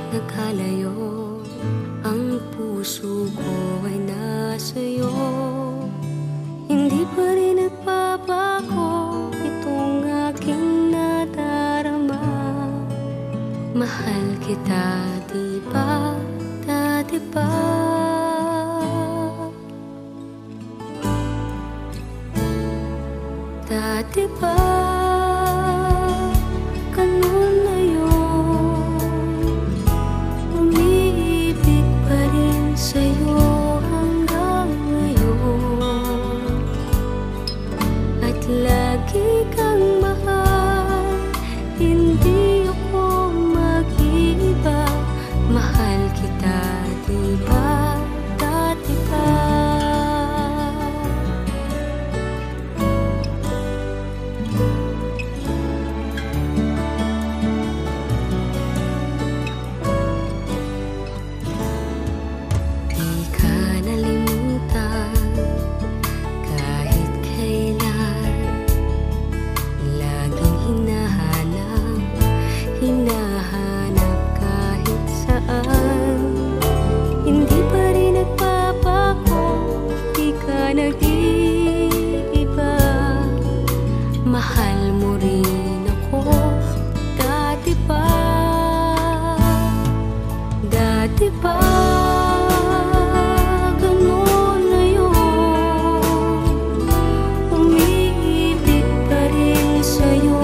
nagkalayo, ang puso ko ay nasa'yo. Hindi pa rin nagbabago itong aking nadarama. Mahal kita, di ba? Dati pa. Dati pa, ganun na yun. Umiibig pa rin sa'yo hanggang ngayon. At lagi kang mahal, hindi ako mag-iiba. Mahal kita, di ba? Dati pa. Hinahanap kahit saan. Hindi pa rin nagbabago, di ka nag-iiba. Mahal mo rin ako, dati pa. Dati pa, ganun na yun. Umiibig pa rin sa'yo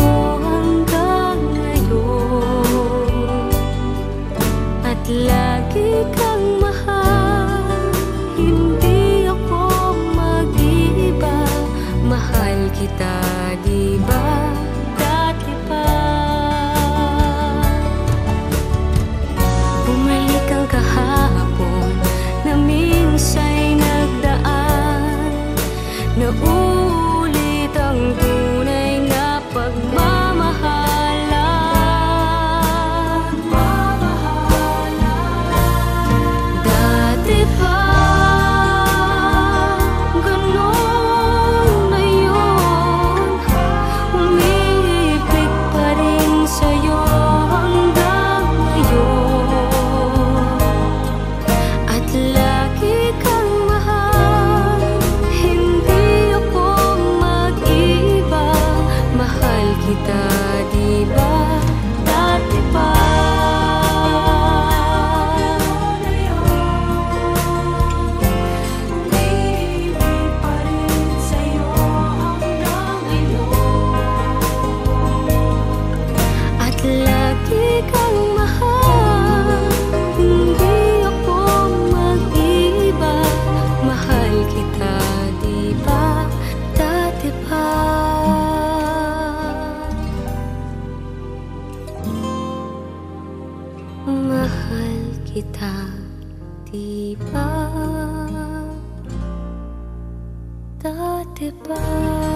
at lagi kang mahal, hindi ako mag-iiba. Mahal kita, di ba? Dati pa. Bumalik ang kahapon na minsa'y nagdaan, na ulit ang tunay na pagmamahalan. Dati pa, ganun na yun. Umiibig pa rin sa'yo hanggang ngayon. At lagi kang mahal, hindi ako mag-iiba. Mahal kita, di ba? Dati pa. Lagi kang mahal, hindi ako mag-iiba. Mahal kita, di ba? Dati pa. Mahal kita, di ba? Dati pa.